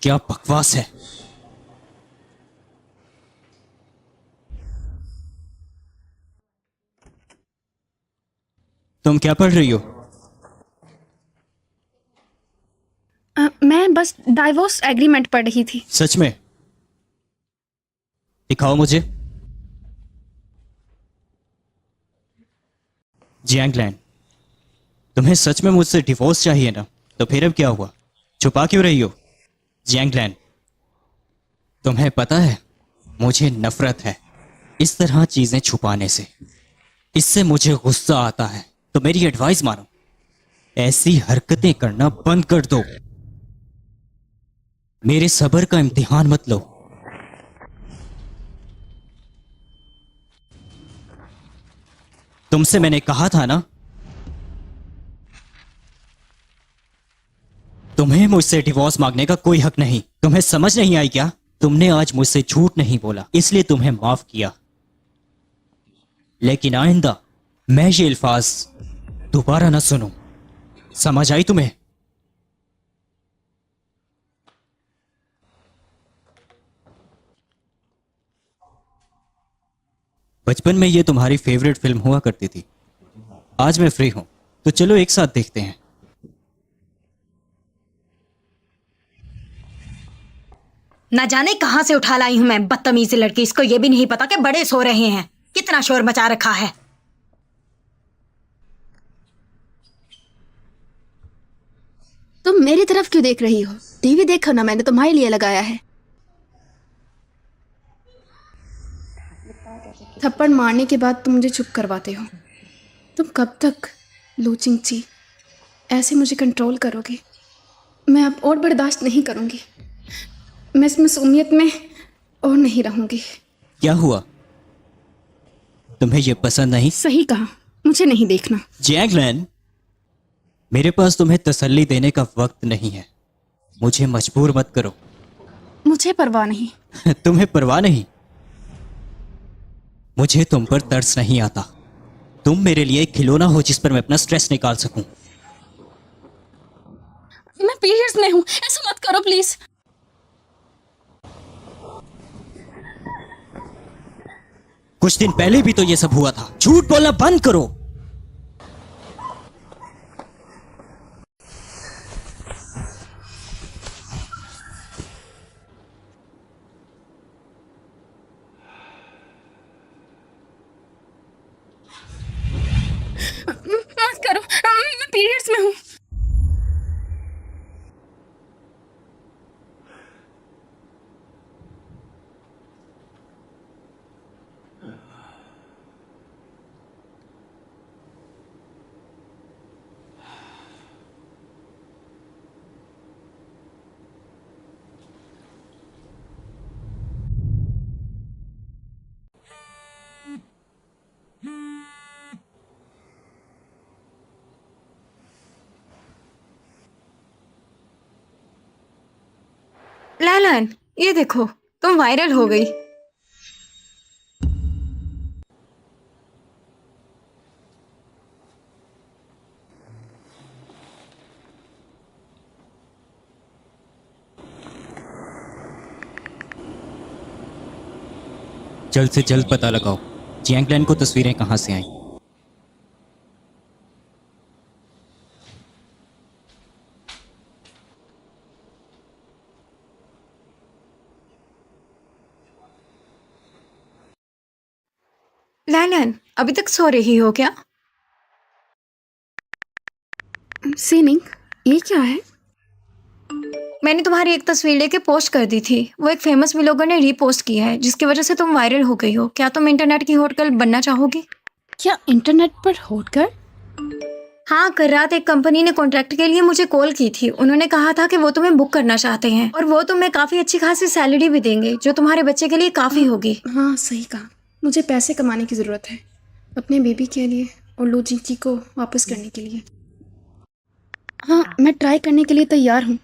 क्या बकवास है। तुम क्या पढ़ रही हो? मैं बस डाइवोर्स एग्रीमेंट पढ़ रही थी। सच में? दिखाओ मुझे। जियांगलैन, तुम्हें सच में मुझसे डिवोर्स चाहिए ना? तो फिर अब क्या हुआ? छुपा क्यों रही हो? जियांगलैन, तुम्हें पता है मुझे नफरत है इस तरह चीजें छुपाने से। इससे मुझे गुस्सा आता है। तो मेरी एडवाइस मानो, ऐसी हरकतें करना बंद कर दो। मेरे सब्र का इम्तिहान मत लो। तुमसे मैंने कहा था ना, तुम्हें मुझसे डिवोर्स मांगने का कोई हक नहीं। तुम्हें समझ नहीं आई क्या? तुमने आज मुझसे झूठ नहीं बोला, इसलिए तुम्हें माफ किया। लेकिन आइंदा मैं ये अल्फाज दोबारा ना सुनूं। समझ आई तुम्हें? बचपन में ये तुम्हारी फेवरेट फिल्म हुआ करती थी। आज मैं फ्री हूं, तो चलो एक साथ देखते हैं। ना जाने कहां से उठा लाई हूं मैं, बदतमीज लड़की। इसको ये भी नहीं पता कि बड़े सो रहे हैं। कितना शोर मचा रखा है। तुम मेरी तरफ क्यों देख रही हो? टीवी देखो ना, मैंने तुम्हारे लिए लगाया है। थप्पड़ मारने के बाद तुम मुझे चुप करवाते हो। तुम कब तक लूचिंगची ऐसे मुझे कंट्रोल करोगे? मैं अब और बर्दाश्त नहीं करूंगी। मैं इस मासूमियत में और नहीं रहूंगी। क्या हुआ? तुम्हें ये पसंद नहीं? सही कहा, मुझे नहीं देखना। जैगलैन, मेरे पास तुम्हें तसल्ली देने का वक्त नहीं है। मुझे मजबूर मत करो। मुझे परवाह नहीं। तुम्हें परवाह नहीं? मुझे तुम पर तरस नहीं आता। तुम मेरे लिए एक खिलौना हो जिस पर मैं अपना स्ट्रेस निकाल सकूं। मैं पीरियड्स में हूँ, ऐसा मत करो प्लीज। कुछ दिन पहले भी तो ये सब हुआ था। झूठ बोलना बंद करो। मत करो, मैं पीरियड्स में हूँ। लैलन, ये देखो, तुम वायरल हो गई। जल्द से जल्द पता लगाओ जियांगलैन को तस्वीरें कहां से आई। लैलन, अभी तक सो रही हो क्या? सीनिंग, ये क्या है? मैंने तुम्हारी एक तस्वीर लेके पोस्ट कर दी थी। वो एक फेमस व्लॉगर ने रीपोस्ट की है, जिसकी वजह से तुम वायरल हो गई हो। क्या तुम इंटरनेट की हॉट गर्ल बनना चाहोगी? क्या इंटरनेट पर होटकर? हाँ, कल रात एक कंपनी ने कॉन्ट्रैक्ट के लिए मुझे कॉल की थी। उन्होंने कहा था कि वो तुम्हें बुक करना चाहते हैं और वो तुम्हें काफी अच्छी खासी सैलरी भी देंगे, जो तुम्हारे बच्चे के लिए काफी होगी। हाँ सही कहा, मुझे पैसे कमाने की ज़रूरत है, अपने बेबी के लिए और लूचिंगची को वापस करने के लिए। हाँ, मैं ट्राई करने के लिए तैयार हूँ।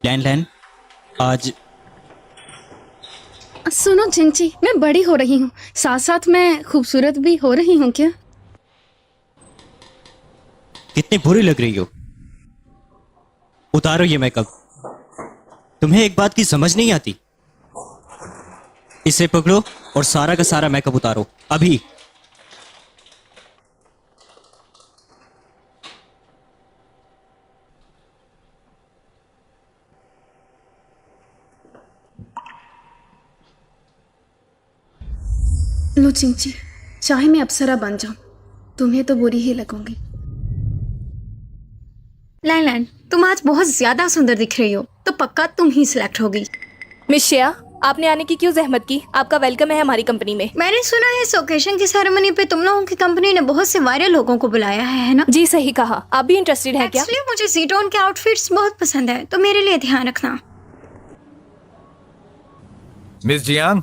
लैन लैन, आज सुनो जिंची, मैं बड़ी हो रही हूँ, साथ साथ मैं खूबसूरत भी हो रही हूँ क्या? कितनी बुरी लग रही हो। उतारो ये मेकअप। तुम्हें एक बात की समझ नहीं आती? इसे पकड़ो और सारा का सारा मेकअप उतारो अभी। लो चिंची, चाहे मैं अप्सरा बन जाऊं, तुम्हें तो बुरी ही लगूंगी। लैन, तुम आज बहुत ज्यादा सुंदर दिख रही हो, तो पक्का तुम ही सिलेक्ट होगी। मिस श्रेया, आपने आने की क्यों जहमत की? आपका वेलकम है हमारी कंपनी में। मैंने सुना है इस ओकेशन की सेरेमनी पे तुम लोगों की कंपनी ने बहुत से वायरल लोगों को बुलाया है ना? जी सही कहा। आप भी इंटरेस्टेड हैं क्या? एक्चुअली मुझे ज़ी-टोन के आउटफिट्स बहुत पसंद है, तो मेरे लिए ध्यान रखना। मिस जियांग,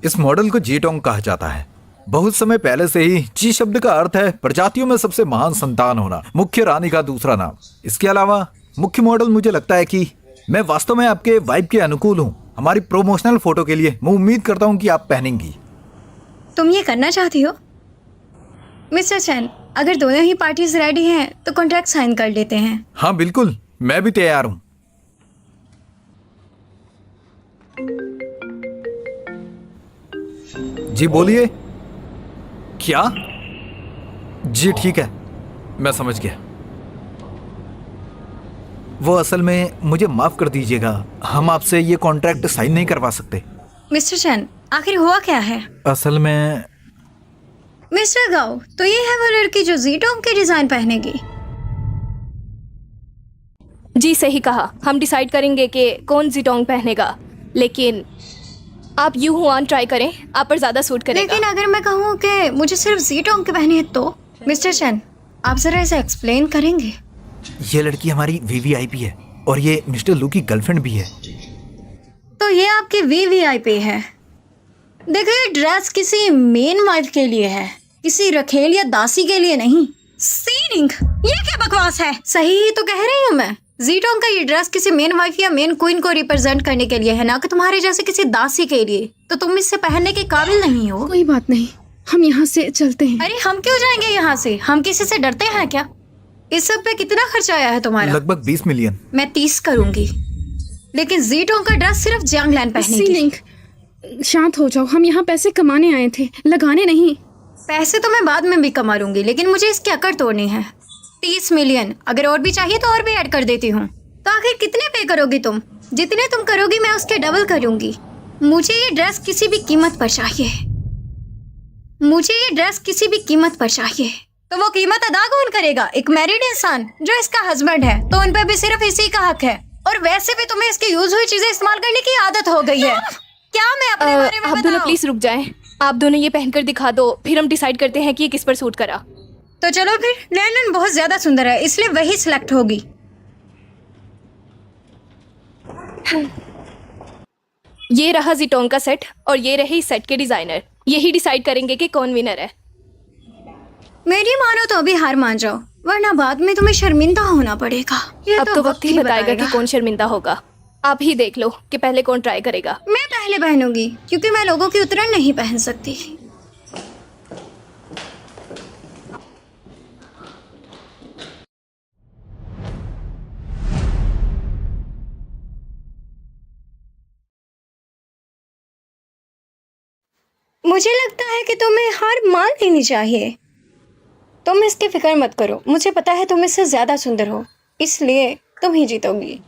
इस मॉडल को जी-टोंग कहा जाता है। बहुत समय पहले से ही जी शब्द का अर्थ है प्रजातियों में सबसे महान संतान होना, मुख्य रानी का दूसरा नाम। इसके अलावा मुख्य मॉडल मुझे लगता है कि मैं वास्तव में आपके वाइब के अनुकूल हूँ। हमारी प्रोमोशनल फोटो के लिए मैं उम्मीद करता हूँ कि आप पहनेंगी। तुम ये करना चाहती हो? मिस्टर चैन, अगर दोनों ही पार्टीज रेडी हैं तो कॉन्ट्रैक्ट साइन कर लेते हैं। हाँ बिल्कुल, मैं भी तैयार हूँ। जी बोलिए। क्या? जी ठीक है, मैं समझ गया। वो असल में मुझे माफ कर दीजिएगा, हम आपसे ये कॉन्ट्रैक्ट साइन नहीं करवा सकते। मिस्टर चैन, आखिर हुआ क्या है? असल में मिस्टर गाओ, तो ये है वो लड़की जो ज़ी-टोंग के डिजाइन पहनेगी। जी सही कहा। हम डिसाइड करेंगे कि कौन ज़ी-टोंग पहनेगा, लेकिन आप यू हुआन ट्राई करें, आप पर ज्यादा सूट करेगा। लेकिन अगर मैं कहूँ कि मुझे सिर्फ ज़ी-टोंग के पहने हैं तो? मिस्टर चैन, आप जरा इसे एक्सप्लेन करेंगे? ये लड़की हमारी वीवीआईपी है और ये मिस्टर लू की गर्लफ्रेंड भी है। तो ये आपकी वीवीआईपी है। देखो, ये ड्रेस किसी मेन वाइफ के लिए है, किसी रखेल या दासी के लिए नहीं। सीनिंग, ये क्या बकवास है? सही ही तो कह रही हूँ मैं। ज़ी-टोंग का ये ड्रेस किसी मेन वाइफ या मेन क्वीन को रिप्रेजेंट करने के लिए है, ना कि तुम्हारे जैसे किसी दासी के लिए। तो तुम इससे पहनने के काबिल नहीं हो। कोई बात नहीं, हम यहाँ से चलते हैं। अरे हम क्यों जाएंगे यहाँ से? हम किसी से डरते हैं क्या? इस सब पे कितना खर्चा आया है तुम्हारा? लगभग 20 मिलियन। मैं 30 करूंगी, लेकिन ज़ी-टोंग का ड्रेस सिर्फ जियांगलैन पहनेगी। सीलिंग, शांत हो जाओ, हम यहाँ पैसे कमाने आए थे, लगाने नहीं। पैसे तो मैं बाद में भी कमा लूंगी, लेकिन मुझे इसकी अकड़ तोड़नी है। 30 मिलियन, अगर और भी चाहिए तो और भी ऐड कर देती हूँ। तो आखिर कितने पे करोगी तुम? जितने तुम करोगी मैं उसके डबल करूंगी। मुझे ये ड्रेस किसी भी कीमत पर चाहिए। मुझे ये ड्रेस किसी भी कीमत पर चाहिए। तो वो कीमत अदा कौन करेगा? एक मैरिड इंसान जो इसका हस्बैंड है, तो उन पे भी सिर्फ इसी का हक है। और वैसे भी तुम्हें इसकी यूज हुई चीजें इस्तेमाल करने की आदत हो गई है। क्या मैं अपने बारे में आप दोनों बताऊं? प्लीज रुक जाएं। आप दोनों ये पहनकर दिखा दो, फिर हम डिसाइड करते हैं कि ये किस पर सूट करा। तो चलो फिर, लैंडन बहुत ज्यादा सुंदर है, इसलिए वही सिलेक्ट होगी। ये रहा ज़ी-टोंग का सेट और ये रहे इस सेट के डिजाइनर। यही डिसाइड करेंगे कि कौन विनर है। मेरी मानो तो अभी हार मान जाओ, वरना बाद में तुम्हें शर्मिंदा होना पड़ेगा। ये अब तो वक्त ही बताएगा कि कौन शर्मिंदा होगा। आप ही देख लो कि पहले कौन ट्राई करेगा। मैं पहले पहनूंगी, क्योंकि मैं लोगों की उतरन नहीं पहन सकती। मुझे लगता है कि तुम्हें हार मान लेनी चाहिए। तुम इसकी फिक्र मत करो, मुझे पता है तुम इससे ज्यादा सुंदर हो, इसलिए तुम ही जीतोगी।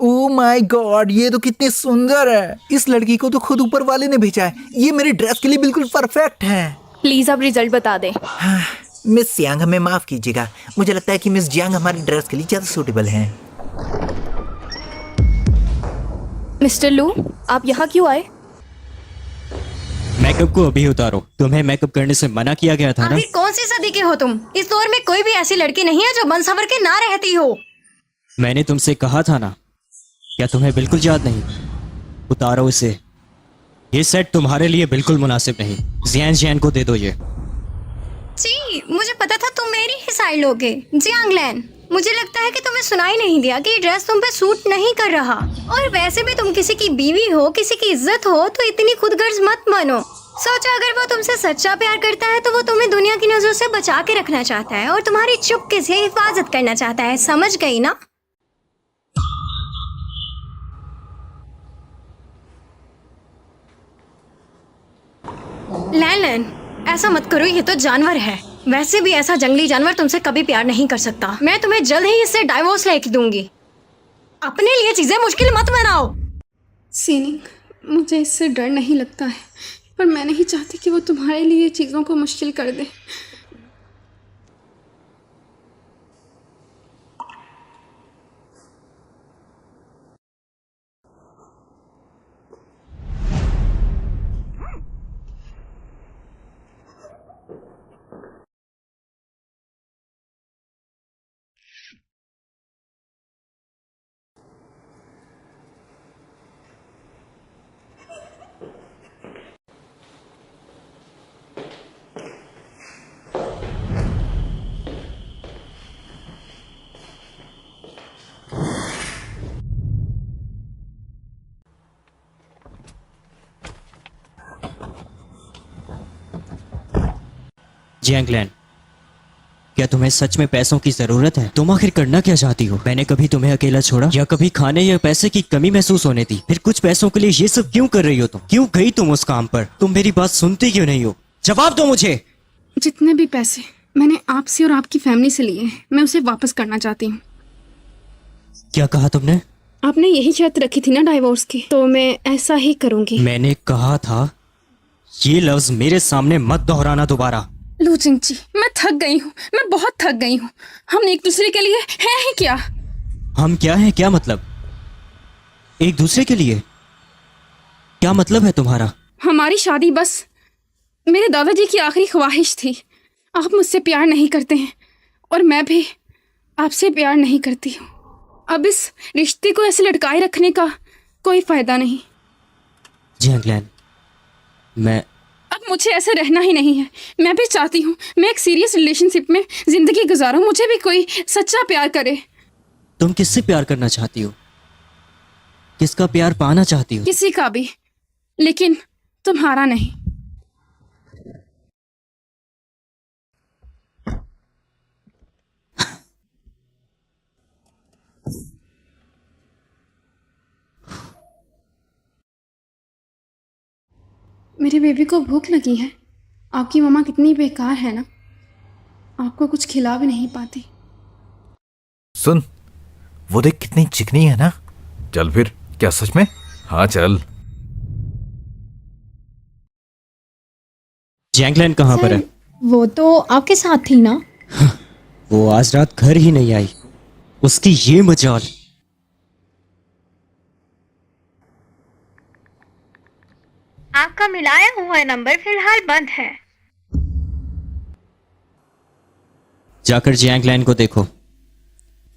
ओह माय गॉड, ये तो कितनी सुंदर है। इस लड़की को तो खुद ऊपर वाले ने भेजा है। ये मेरी ड्रेस के लिए बिल्कुल परफेक्ट है। प्लीज आप रिजल्ट बता दें। मिस जियांग, हमें माफ कीजिएगा। मुझे लगता है कि मिस जियांग हमारी ड्रेस के लिए ज्यादा सूटेबल हैं। मिस्टर लू, आप यहाँ क्यों आए? मेकअप को अभी उतारो। तुम्हें मेकअप करने से मना किया गया था ना। आखिर कौन सी सदी के हो तुम? इस दौर में कोई भी ऐसी लड़की नहीं है जो बन सवर के ना रहती हो। मैंने तुमसे कहा था ना, क्या तुम्हें बिल्कुल याद नहीं? उतारो इसे। ये सेट तुम्हारे लिए बिल्कुल मुनासिब नहीं। जियान को दे दो ये। जी, मुझे पता था तुम मेरी ही साइड लोगे। जियांगलैन, मुझे लगता है कि तुम्हें सुनाई नहीं दिया कि ये ड्रेस तुम पे सूट नहीं कर रहा। और वैसे भी तुम किसी की बीवी हो, किसी की इज्जत हो, तो इतनी खुदगर्ज मत बनो। सोचो, अगर वो तुमसे सच्चा प्यार करता है तो वो तुम्हें दुनिया की नजरों से बचा के रखना चाहता है और तुम्हारी चुपके से हिफाजत करना चाहता है। समझ गई ना? लैन, ऐसा मत करो, ये तो जानवर है। वैसे भी ऐसा जंगली जानवर तुमसे कभी प्यार नहीं कर सकता। मैं तुम्हें जल्द ही इससे डाइवोर्स लेके दूंगी। अपने लिए चीजें मुश्किल मत बनाओ। सीनिंग, मुझे इससे डर नहीं लगता है, पर मैं नहीं चाहती कि वो तुम्हारे लिए चीज़ों को मुश्किल कर दे। जियांगलैन, क्या तुम्हें सच में पैसों की जरूरत है? तुम आखिर करना क्या चाहती हो? मैंने कभी तुम्हें अकेला छोड़ा या कभी खाने या पैसे की कमी महसूस होने दी? फिर कुछ पैसों के लिए ये सब क्यों कर रही हो तुम? क्यों गई तुम उस काम पर? तुम मेरी बात सुनती क्यों नहीं हो? जवाब दो मुझे। जितने भी पैसे मैंने आपसे और आपकी फैमिली से लिए हैं, मैं उसे वापस करना चाहती हूँ। क्या कहा तुमने? आपने यही शर्त रखी थी ना डाइवोर्स की, तो मैं ऐसा ही करूँगी। मैंने कहा था ये लफ्ज मेरे सामने मत दोहराना दोबारा। लूचिंग जी, मैं थक गई हूँ, मैं बहुत थक गई हूँ। हम एक दूसरे के लिए हैं ही क्या? हम क्या हैं? क्या मतलब? एक दूसरे के लिए क्या मतलब है तुम्हारा? हमारी शादी बस मेरे दादाजी की आखिरी ख्वाहिश थी। आप मुझसे प्यार नहीं करते हैं और मैं भी आपसे प्यार नहीं करती हूँ। अब इस रिश्ते को ऐसे लटकाए रखने का कोई फायदा नहीं। जियांगलैन, मैं अब मुझे ऐसे रहना ही नहीं है। मैं भी चाहती हूँ मैं एक सीरियस रिलेशनशिप में जिंदगी गुजारूं। मुझे भी कोई सच्चा प्यार करे। तुम किससे प्यार करना चाहती हो? किसका प्यार पाना चाहती हो? किसी का भी, लेकिन तुम्हारा नहीं। मेरे बेबी को भूख लगी है। आपकी मम्मा कितनी बेकार है ना, आपको कुछ खिला भी नहीं पाती। सुन, वो देख कितनी चिकनी है ना। चल फिर, क्या सच में? हाँ चल। जियांगलैन कहाँ पर है? वो तो आपके साथ थी ना। वो आज रात घर ही नहीं आई। उसकी ये मजाल। आपका मिलाया हुआ नंबर फिलहाल बंद है। जाकर जियांगलैन को देखो।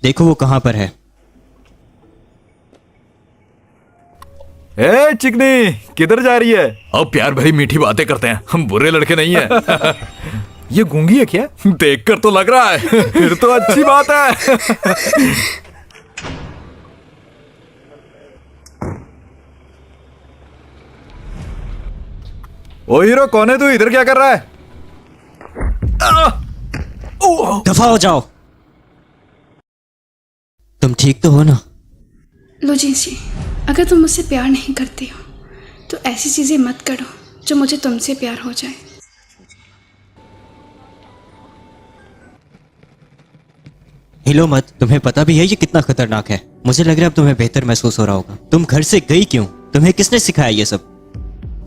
देखो वो कहाँ पर है। ए चिकनी, किधर जा रही है? अब प्यार भरी मीठी बातें करते हैं, हम बुरे लड़के नहीं हैं। ये गूंगी है क्या? देखकर तो लग रहा है। फिर तो अच्छी बात है। ओ हीरो, कौन है तू? इधर क्या कर रहा है? दफा हो जाओ। तुम ठीक तो हो ना? लूचिंग जी, अगर तुम मुझसे प्यार नहीं करते हो तो ऐसी चीज़ें मत करो जो मुझे तुमसे प्यार हो जाए। हिलो मत। तुम्हें पता भी है ये कितना खतरनाक है। मुझे लग रहा है अब तुम्हें बेहतर महसूस हो रहा होगा। तुम घर से गई क्यों? तुम्हें किसने सिखाया ये सब?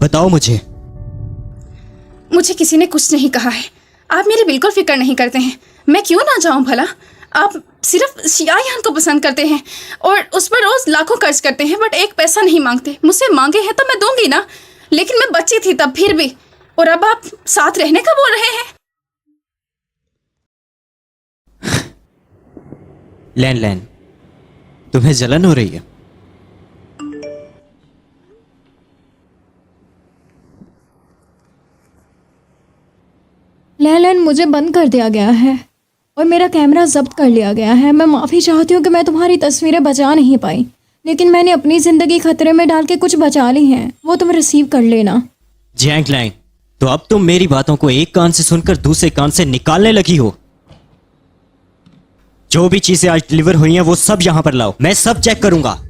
बताओ मुझे। मुझे किसी ने कुछ नहीं कहा है। आप मेरी बिल्कुल फिक्र नहीं करते हैं। मैं क्यों ना जाऊं भला? आप सिर्फ शियायान को पसंद करते हैं और उस पर रोज लाखों खर्च करते हैं, बट एक पैसा नहीं मांगते। मुझसे मांगे हैं तो मैं दूंगी ना, लेकिन मैं बच्ची थी तब, फिर भी। और अब आप साथ रहने का बोल रहे हैं? लैन लैन, तुम्हें जलन हो रही है? लैलन, मुझे बंद कर दिया गया है और मेरा कैमरा जब्त कर लिया गया है। मैं माफ़ी चाहती हूँ कि मैं तुम्हारी तस्वीरें बचा नहीं पाई, लेकिन मैंने अपनी ज़िंदगी खतरे में डाल के कुछ बचा ली हैं। वो तुम रिसीव कर लेना। जैंग लैन, तो अब तुम मेरी बातों को एक कान से सुनकर दूसरे कान से निकालने लगी हो। जो भी चीजें आज डिलीवर हुई हैं वो सब यहां पर लाओ, मैं सब चेक करूंगा।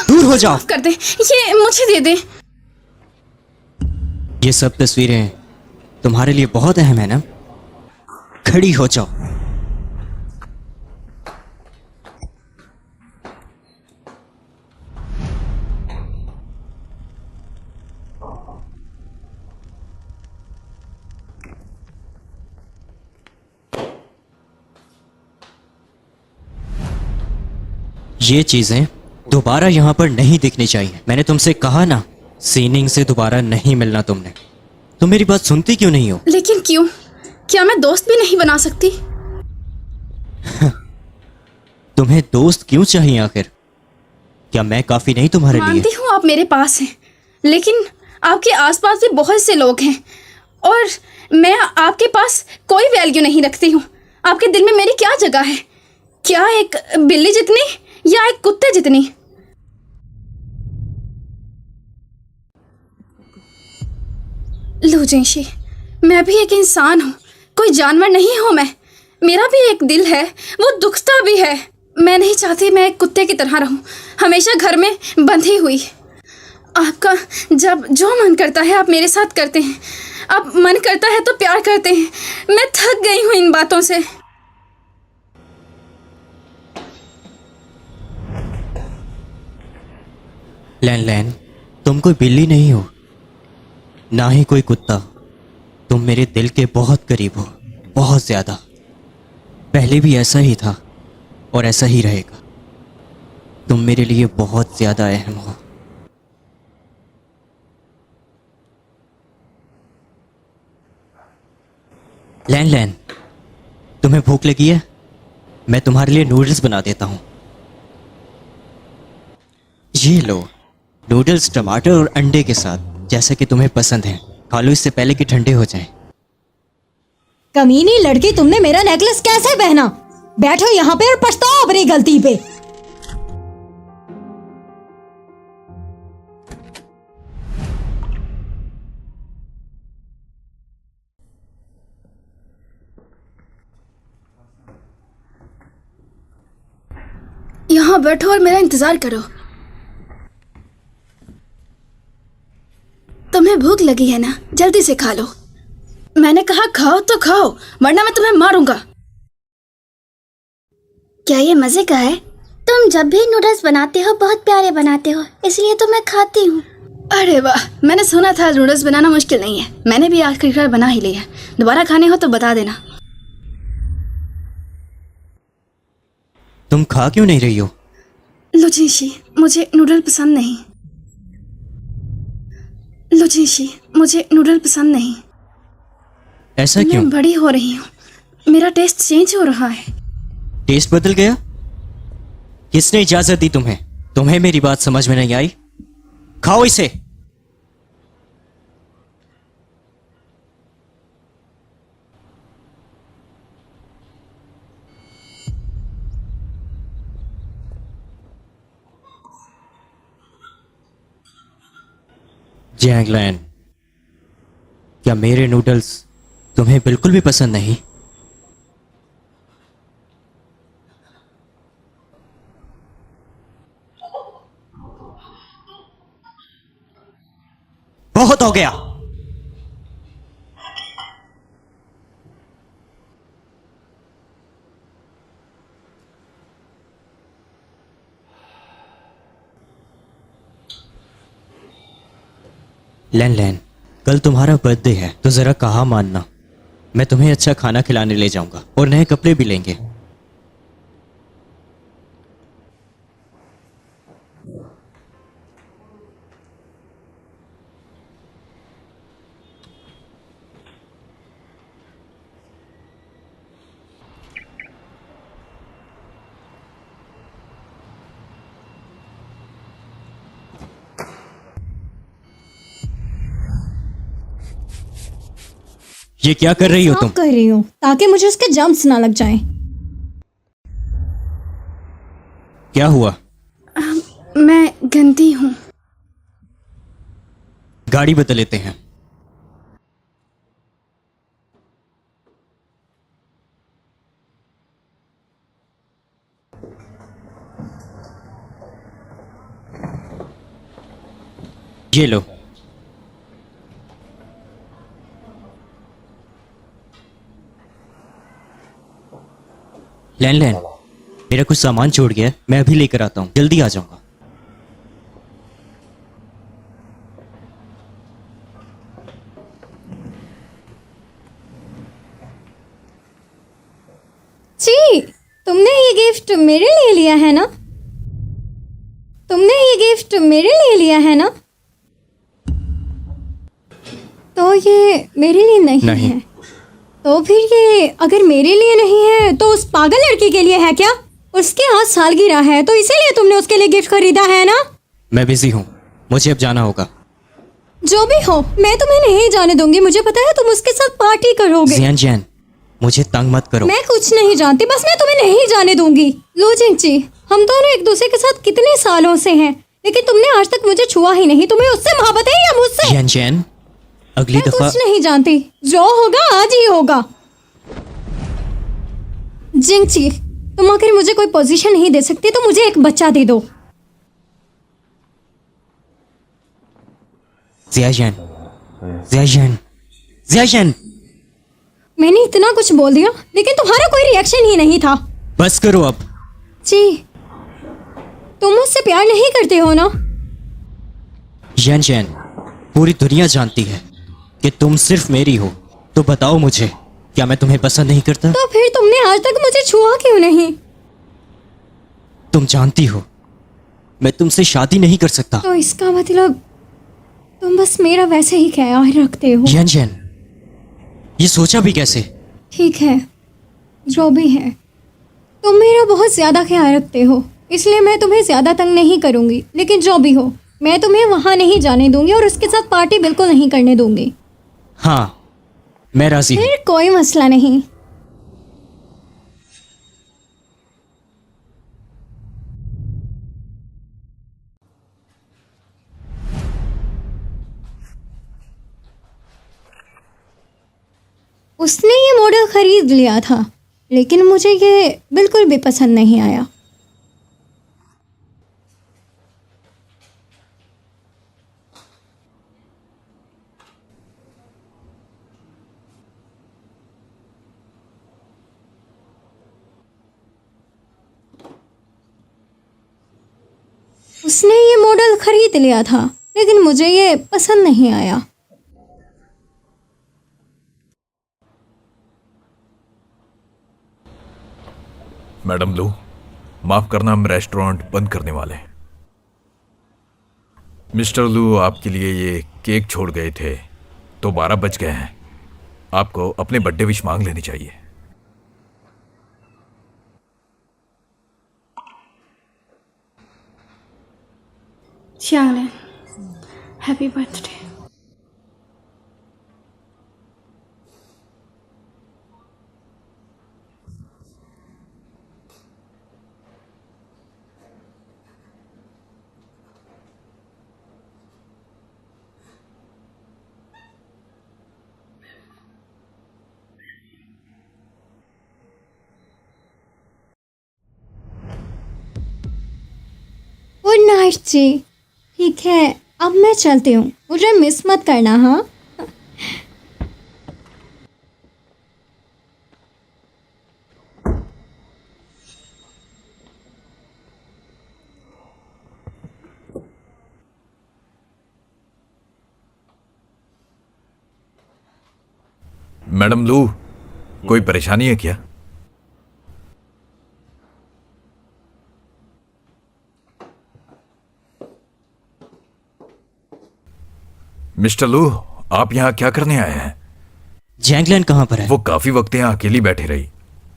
दूर हो जाओ। माफ कर दे, ये मुझे दे दे। ये सब तस्वीरें तुम्हारे लिए बहुत अहम है ना? खड़ी हो जाओ। ये चीजें दोबारा यहां पर नहीं दिखनी चाहिए। मैंने तुमसे कहा ना, सीनिंग से दोबारा नहीं मिलना तुमने। तुम मेरी बात सुनती क्यों नहीं हो? लेकिन क्यों? क्या मैं दोस्त भी नहीं बना सकती? तुम्हें दोस्त क्यों चाहिए आखिर? क्या मैं काफी नहीं तुम्हारे लिए? मानती हूँ आप मेरे पास हैं, लेकिन आपके आसपास भी बहुत से लोग हैं और मैं आपके पास कोई वैल्यू नहीं रखती हूँ। आपके दिल में मेरी क्या जगह है? क्या एक बिल्ली जितनी या एक कुत्ते जितनी? लो जिंशी, मैं भी एक इंसान हूँ, कोई जानवर नहीं हूँ मैं। मेरा भी एक दिल है, वो दुखता भी है। मैं नहीं चाहती मैं एक कुत्ते की तरह रहूं, हमेशा घर में बंधी हुई। आपका जब जो मन करता है आप मेरे साथ करते हैं, अब मन करता है तो प्यार करते हैं। मैं थक गई हूँ इन बातों से। लैन लैन, तुम कोई बिल्ली नहीं हो, ना ही कोई कुत्ता। तुम मेरे दिल के बहुत करीब हो, बहुत ज्यादा। पहले भी ऐसा ही था और ऐसा ही रहेगा। तुम मेरे लिए बहुत ज्यादा अहम हो। लैन लैन, तुम्हें भूख लगी है? मैं तुम्हारे लिए नूडल्स बना देता हूं। ये लो, नूडल्स टमाटर और अंडे के साथ, जैसे कि तुम्हें पसंद है। खा लो इससे पहले कि ठंडे हो जाएं। कमीनी लड़की, तुमने मेरा नेकलेस कैसे पहना? बैठो यहाँ पे और पछताओ अपनी गलती पे। यहाँ बैठो और मेरा इंतजार करो। तुम्हें भूख लगी है ना? जल्दी से खा लो। मैंने कहा खाओ तो खाओ, वरना मैं तुम्हें मारूंगा। क्या ये मजे का है? तुम जब भी नूडल्स बनाते हो बहुत प्यारे बनाते हो, इसलिए तो मैं खाती हूँ। अरे वाह, मैंने सुना था नूडल्स बनाना मुश्किल नहीं है। मैंने भी आखिरकार बना ही लिया। दोबारा खाने हो तो बता देना। तुम खा क्यों नहीं रही हो? लुचिंशी, मुझे नूडल पसंद नहीं। लुचिंशी, मुझे नूडल पसंद नहीं। ऐसा क्यों? मैं बड़ी हो रही हूँ, मेरा टेस्ट चेंज हो रहा है। टेस्ट बदल गया? किसने इजाजत दी तुम्हें? तुम्हें मेरी बात समझ में नहीं आई? खाओ इसे। जैंगलैन, क्या मेरे नूडल्स तुम्हें बिल्कुल भी पसंद नहीं? बहुत हो गया। लैन लैन, कल तुम्हारा बर्थडे है तो जरा कहा मानना, मैं तुम्हें अच्छा खाना खिलाने ले जाऊंगा और नए कपड़े भी लेंगे। ये क्या कर रही हो तुम? साफ कर रही हूँ ताकि मुझे उसके जम्प्स ना लग जाएं। क्या हुआ? मैं गंदी हूँ। गाड़ी बदल लेते हैं। ये लो। लैन लैन, मेरा कुछ सामान छोड़ गया है, मैं अभी लेकर आता हूँ, जल्दी आ जाऊंगा। जी, तुमने ये गिफ्ट मेरे लिए लिया है ना? तुमने ये गिफ्ट मेरे लिए लिया है ना? तो ये मेरे लिए नहीं है। तो फिर ये अगर मेरे लिए नहीं है तो उस पागल लड़की के लिए है क्या? उसके आज सालगिरह है तो इसीलिए तुमने उसके लिए गिफ्ट खरीदा है ना? मैं बिजी हूँ, मुझे अब जाना होगा। जो भी हो, मैं तुम्हें नहीं जाने दूंगी। मुझे पता है तुम उसके साथ पार्टी करोगे। जियान जैन, मुझे तंग मत करो। मैं कुछ नहीं जानती, बस मैं तुम्हें नहीं जाने दूंगी। लो जिंगची, हम दोनों एक दूसरे के साथ कितने सालों से हैं, लेकिन तुमने आज तक मुझे छुआ ही नहीं। तुम्हें उससे मोहब्बत है या मुझसे? जियान जैन, अगली मैं दफा कुछ नहीं जानती, जो होगा आज ही होगा। जिंगची, तुम अगर मुझे कोई पोजीशन नहीं दे सकती तो मुझे एक बच्चा दे दो। जिया जैन, जिया जैन, जिया जैन। मैंने इतना कुछ बोल दिया लेकिन तुम्हारा कोई रिएक्शन ही नहीं था। बस करो अब। जी, तुम मुझसे प्यार नहीं करते हो ना? जैन जैन, पूरी दुनिया जानती है कि तुम सिर्फ मेरी हो, तो बताओ मुझे, क्या मैं तुम्हें पसंद नहीं करता? तो फिर तुमने आज तक मुझे छुआ क्यों नहीं? तुम जानती हो मैं तुमसे शादी नहीं कर सकता। तो इसका मतलब तुम बस मेरा वैसे ही ख्याल रखते हो। जैन जैन, ये सोचा भी कैसे? ठीक है, जो भी है, तुम मेरा बहुत ज़्यादा ख्याल रखते हो, इसलिए मैं तुम्हें ज़्यादा तंग नहीं करूँगी। लेकिन जो भी हो, मैं तुम्हें वहाँ नहीं जाने दूंगी और उसके साथ पार्टी बिल्कुल नहीं करने दूंगी। हाँ, मैं राजी हूँ। फिर कोई मसला नहीं। उसने ये मॉडल खरीद लिया था, लेकिन मुझे ये बिल्कुल भी पसंद नहीं आया। उसने ये मॉडल खरीद लिया था, लेकिन मुझे ये पसंद नहीं आया। मैडम लू, माफ करना, हम रेस्टोरेंट बंद करने वाले हैं। मिस्टर लू आपके लिए ये केक छोड़ गए थे, तो 12 बज गए हैं। आपको अपने बर्थडे विश मांग लेनी चाहिए। Xianglan, happy birthday. Good night जी। ठीक है, अब मैं चलती हूँ, मुझे मिस मत करना। हाँ, मैडम लू, कोई परेशानी है क्या? मिस्टर लू, आप यहाँ क्या करने आए हैं? जैंगलैन कहाँ पर है? वो काफी वक्त यहाँ अकेली बैठी रही,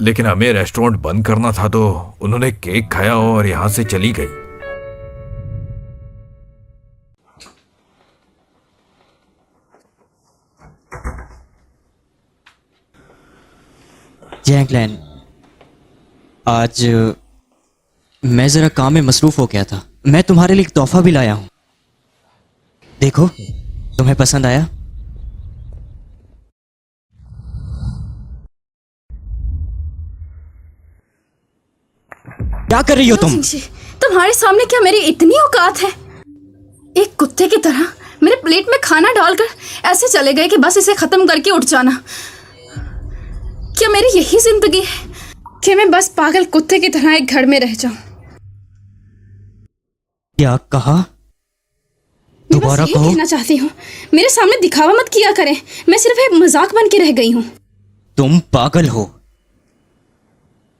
लेकिन हमें रेस्टोरेंट बंद करना था तो उन्होंने केक खाया और यहाँ से चली गई। जैंगलैन, आज मैं जरा काम में मसरूफ हो गया था। मैं तुम्हारे लिए एक तोहफा भी लाया हूं। देखो, तुम्हें पसंद आया? क्या कर रही हो तुम? जी, तुम्हारे सामने क्या मेरी इतनी औकात है? एक कुत्ते की तरह मेरे प्लेट में खाना डालकर ऐसे चले गए कि बस इसे खत्म करके उठ जाना। क्या मेरी यही जिंदगी है कि मैं बस पागल कुत्ते की तरह एक घर में रह जाऊं? क्या कहा? मैं बस दोबारा यही कहो। कहना चाहती हूँ, मेरे सामने दिखावा मत किया करें। मैं सिर्फ एक मजाक बन के रह गई हूँ। तुम पागल हो।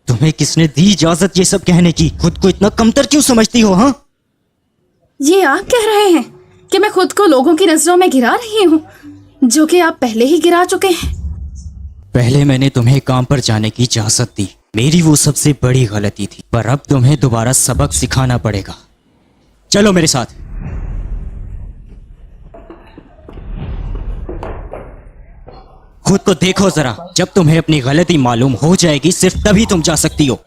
तुम्हें किसने दी इजाजत ये सब कहने की? खुद को इतना कमतर क्यों समझती हो? हाँ, ये आप कह रहे हैं कि मैं खुद को लोगों की नजरों में गिरा रही हूँ, जो कि आप पहले ही गिरा चुके हैं। पहले मैंने तुम्हें काम पर जाने की इजाजत दी। मेरी वो सबसे बड़ी गलती थी, पर अब तुम्हें दोबारा सबक सिखाना पड़ेगा। चलो मेरे साथ। खुद को देखो जरा। जब तुम्हें अपनी गलती मालूम हो जाएगी, सिर्फ तभी तुम जा सकती हो।